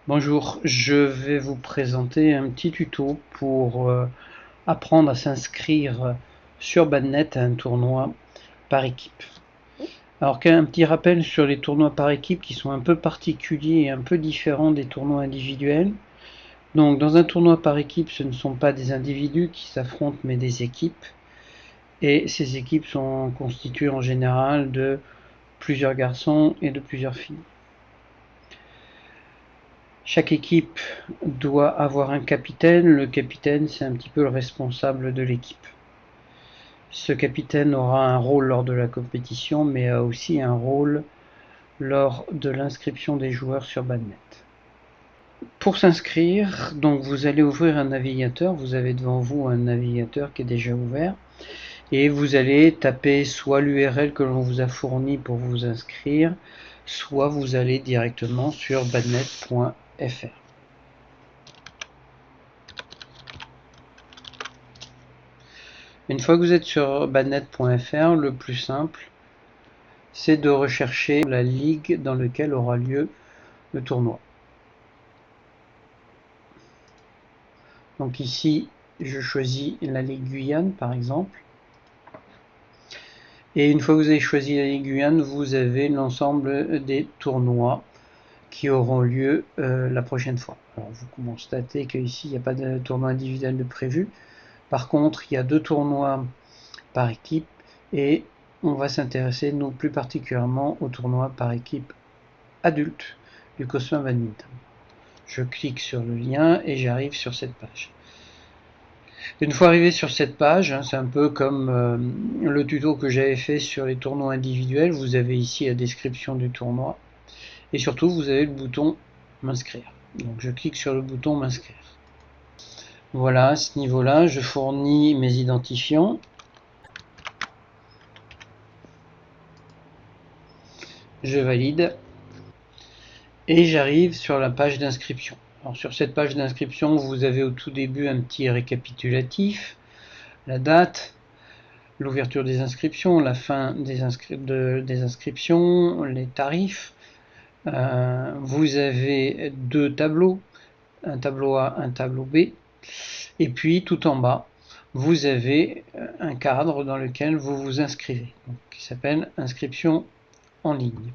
Bonjour, je vais vous présenter un petit tuto pour apprendre à s'inscrire sur Badnet à un tournoi par équipe. Alors qu'un petit rappel sur les tournois par équipe qui sont un peu particuliers et un peu différents des tournois individuels. Donc dans un tournoi par équipe, ce ne sont pas des individus qui s'affrontent mais des équipes. Et ces équipes sont constituées en général de plusieurs garçons et de plusieurs filles. Chaque équipe doit avoir un capitaine. Le capitaine, c'est un petit peu le responsable de l'équipe. Ce capitaine aura un rôle lors de la compétition, mais a aussi un rôle lors de l'inscription des joueurs sur Badnet. Pour s'inscrire, donc vous allez ouvrir un navigateur. Vous avez devant vous un navigateur qui est déjà ouvert. Et vous allez taper soit l'URL que l'on vous a fourni pour vous inscrire, soit vous allez directement sur badnet.fr. Une fois que vous êtes sur badnet.fr, le plus simple, c'est de rechercher la ligue dans laquelle aura lieu le tournoi. Donc ici, je choisis la Ligue Guyane par exemple. Et une fois que vous avez choisi la Ligue Guyane, vous avez l'ensemble des tournois qui auront lieu la prochaine fois. Alors vous constatez qu'ici, il n'y a pas de tournoi individuel de prévu. Par contre, il y a 2 tournois par équipe et on va s'intéresser, nous, plus particulièrement au tournoi par équipe adulte du Cosma Badminton. Je clique sur le lien et j'arrive sur cette page. Une fois arrivé sur cette page, c'est un peu comme le tuto que j'avais fait sur les tournois individuels. Vous avez ici la description du tournoi et surtout vous avez le bouton m'inscrire. Donc je clique sur le bouton m'inscrire. Voilà, à ce niveau-là, je fournis mes identifiants. Je valide et j'arrive sur la page d'inscription. Alors sur cette page d'inscription, vous avez au tout début un petit récapitulatif, la date, l'ouverture des inscriptions, la fin des inscriptions, les tarifs. Vous avez 2 tableaux, un tableau A, un tableau B. Et puis tout en bas, vous avez un cadre dans lequel vous vous inscrivez, donc, qui s'appelle inscription en ligne.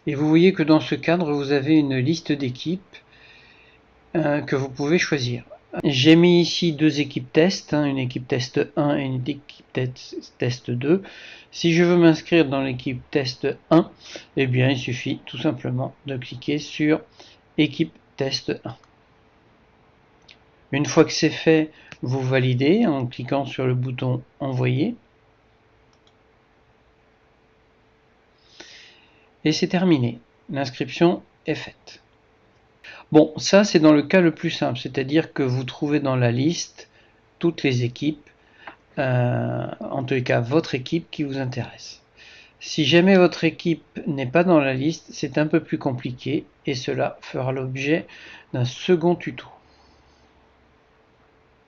Et vous voyez que dans ce cadre, vous avez une liste d'équipes que vous pouvez choisir. J'ai mis ici 2 équipes test, une équipe test 1 et une équipe test 2. Si je veux m'inscrire dans l'équipe test 1, eh bien il suffit tout simplement de cliquer sur équipe test 1. Une fois que c'est fait, vous validez en cliquant sur le bouton envoyer. Et c'est terminé. L'inscription est faite. Bon, ça c'est dans le cas le plus simple, c'est-à-dire que vous trouvez dans la liste toutes les équipes, en tous les cas votre équipe qui vous intéresse. Si jamais votre équipe n'est pas dans la liste, c'est un peu plus compliqué et cela fera l'objet d'un second tuto.